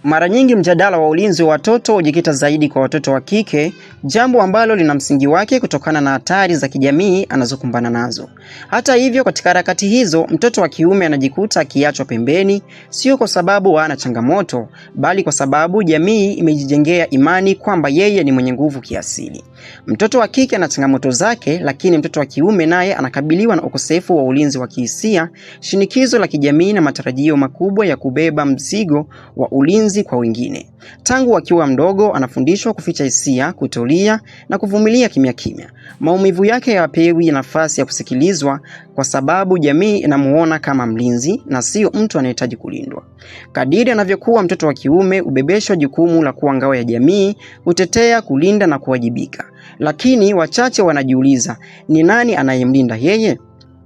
Mara nyingi mjadala wa ulinzi wa watoto hujikita zaidi kwa watoto wa kike, jambo ambalo lina msingi wake kutokana na hatari za kijamii anazokumbana nazo. Hata hivyo, katika harakati hizo, mtoto wa kiume anajikuta akiachwa pembeni, sio kwa sababu hana changamoto, bali kwa sababu jamii imejijengea imani kwamba yeye ni mwenye nguvu kiasili. Mtoto wa kike ana changamoto zake, lakini mtoto wa kiume naye anakabiliwa na ukosefu wa ulinzi wa kihisia, shinikizo la kijamii na matarajio makubwa ya kubeba mzigo wa ulinzi kwa wengine. Tangu akiwa mdogo anafundishwa kuficha hisia, kutolia na kuvumilia kimya kimya. Maumivu yake hayapewi nafasi ya kusikilizwa kwa sababu jamii inamuona kama mlinzi na sio mtu anayehitaji kulindwa. Kadiri anavyokuwa, mtoto wa kiume hubebeshwa jukumu la kuwa ngao ya jamii, kutetea, kulinda na kuwajibika. Lakini wachache wanajiuliza, ni nani anayemlinda yeye?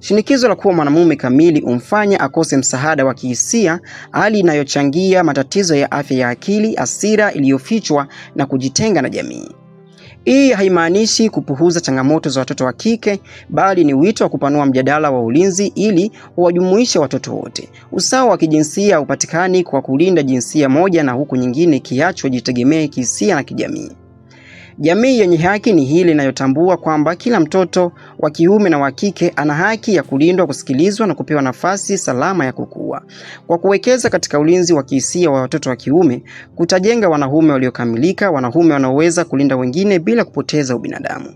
Shinikizo la kuwa mwanamume kamili humfanya akose msaada wa kihisia, hali inayochangia matatizo ya afya ya akili, hasira iliyofichwa na kujitenga na jamii. Hii haimaanishi kupuuza changamoto za watoto wa kike, bali ni wito wa kupanua mjadala wa ulinzi ili uwajumuishe watoto wote. Usawa wa kijinsia hupatikani kwa kulinda jinsia moja na huku nyingine ikiachwa jitegemee kihisia na kijamii. Jamii yenye haki ni hili inayotambua kwamba kila mtoto wa kiume na wa kike ana haki ya kulindwa, kusikilizwa na kupewa nafasi salama ya kukua. Kwa kuwekeza katika ulinzi wa kihisia wa watoto wa kiume, kutajenga wanaume waliokamilika, wanaume wanaoweza kulinda wengine bila kupoteza ubinadamu.